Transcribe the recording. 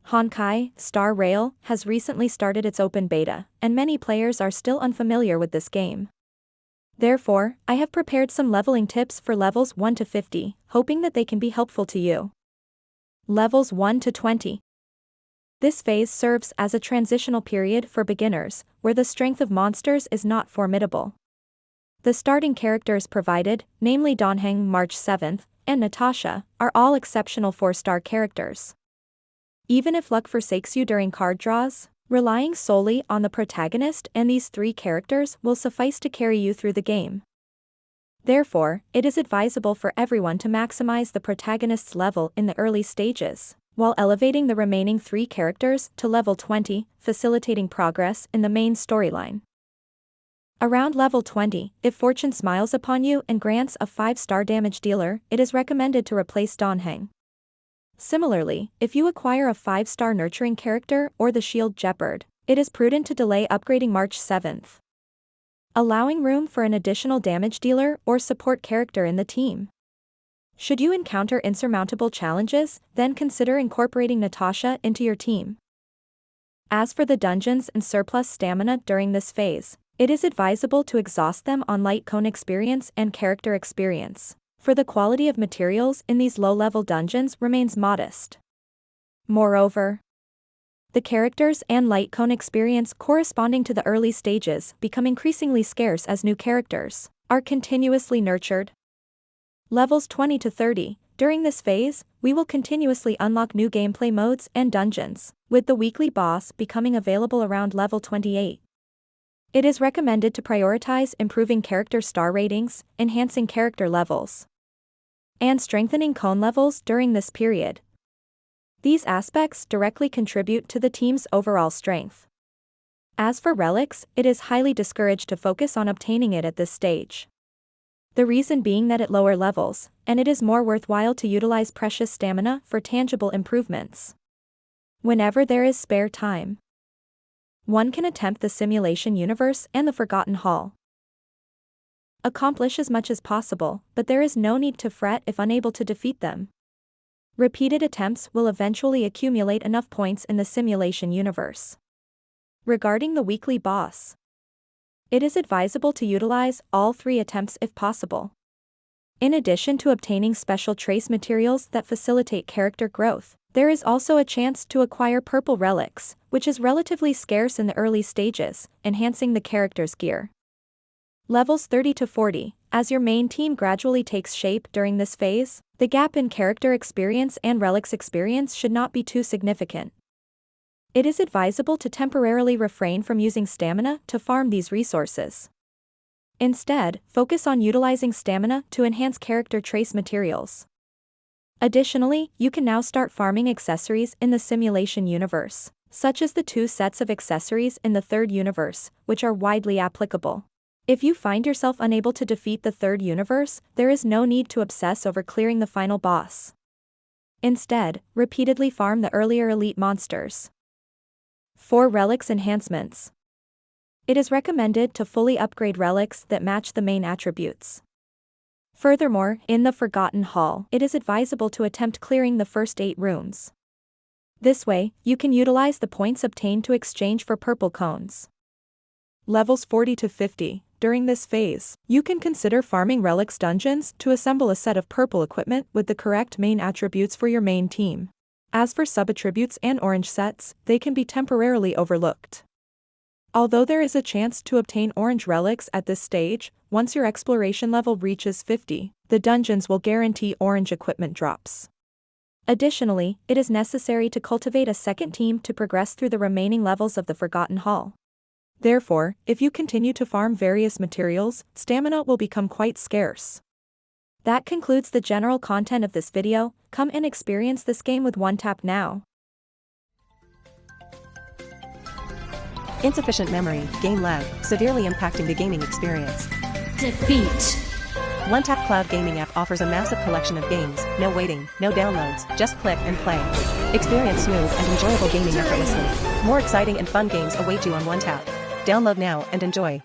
Honkai, Star Rail, has recently started its open beta, and many players are still unfamiliar with this game. Therefore, I have prepared some leveling tips for levels 1 to 50, hoping that they can be helpful to you. Levels 1 to 20. This phase serves as a transitional period for beginners, where the strength of monsters is not formidable. The starting characters provided, namely Donheng March 7th, and Natasha, are all exceptional 4-star characters. Even if luck forsakes you during card draws, relying solely on the protagonist and these 3 characters will suffice to carry you through the game. Therefore, it is advisable for everyone to maximize the protagonist's level in the early stages, while elevating the remaining 3 characters to level 20, facilitating progress in the main storyline. Around level 20, if fortune smiles upon you and grants a 5-star damage dealer, it is recommended to replace Donheng. Similarly, if you acquire a 5-star nurturing character or the shield Jeopard, it is prudent to delay upgrading March 7th, allowing room for an additional damage dealer or support character in the team. Should you encounter insurmountable challenges, then consider incorporating Natasha into your team. As for the dungeons and surplus stamina during this phase, it is advisable to exhaust them on light cone experience and character experience, for the quality of materials in these low-level dungeons remains modest. Moreover, the characters and light cone experience corresponding to the early stages become increasingly scarce as new characters are continuously nurtured. Levels 20 to 30. During this phase, we will continuously unlock new gameplay modes and dungeons, with the weekly boss becoming available around level 28. It is recommended to prioritize improving character star ratings, enhancing character levels, and strengthening cone levels during this period. These aspects directly contribute to the team's overall strength. As for relics, it is highly discouraged to focus on obtaining it at this stage. The reason being that at lower levels, and it is more worthwhile to utilize precious stamina for tangible improvements. Whenever there is spare time, one can attempt the simulation universe and the Forgotten Hall. Accomplish as much as possible, but there is no need to fret if unable to defeat them. Repeated attempts will eventually accumulate enough points in the simulation universe. Regarding the weekly boss, it is advisable to utilize all 3 attempts if possible. In addition to obtaining special trace materials that facilitate character growth, there is also a chance to acquire purple relics, which is relatively scarce in the early stages, enhancing the character's gear. Levels 30 to 40. As your main team gradually takes shape during this phase, the gap in character experience and relics experience should not be too significant. It is advisable to temporarily refrain from using stamina to farm these resources. Instead, focus on utilizing stamina to enhance character trace materials. Additionally, you can now start farming accessories in the simulation universe, such as the 2 sets of accessories in the 3rd universe, which are widely applicable. If you find yourself unable to defeat the 3rd universe, there is no need to obsess over clearing the final boss. Instead, repeatedly farm the earlier elite monsters. 4 relics enhancements. It is recommended to fully upgrade relics that match the main attributes. Furthermore, in the Forgotten Hall, it is advisable to attempt clearing the first 8 rooms. This way, you can utilize the points obtained to exchange for purple cones. Levels 40 to 50. During this phase, you can consider farming relics dungeons to assemble a set of purple equipment with the correct main attributes for your main team. As for sub-attributes and orange sets, they can be temporarily overlooked. Although there is a chance to obtain orange relics at this stage, once your exploration level reaches 50, the dungeons will guarantee orange equipment drops. Additionally, it is necessary to cultivate a second team to progress through the remaining levels of the Forgotten Hall. Therefore, if you continue to farm various materials, stamina will become quite scarce. That concludes the general content of this video. Come and experience this game with one tap now. Insufficient memory, game lag, severely impacting the gaming experience. Defeat. One Tap Cloud Gaming app offers a massive collection of games, no waiting, no downloads, just click and play. Experience smooth and enjoyable gaming effortlessly. More exciting and fun games await you on One Tap. Download now and enjoy.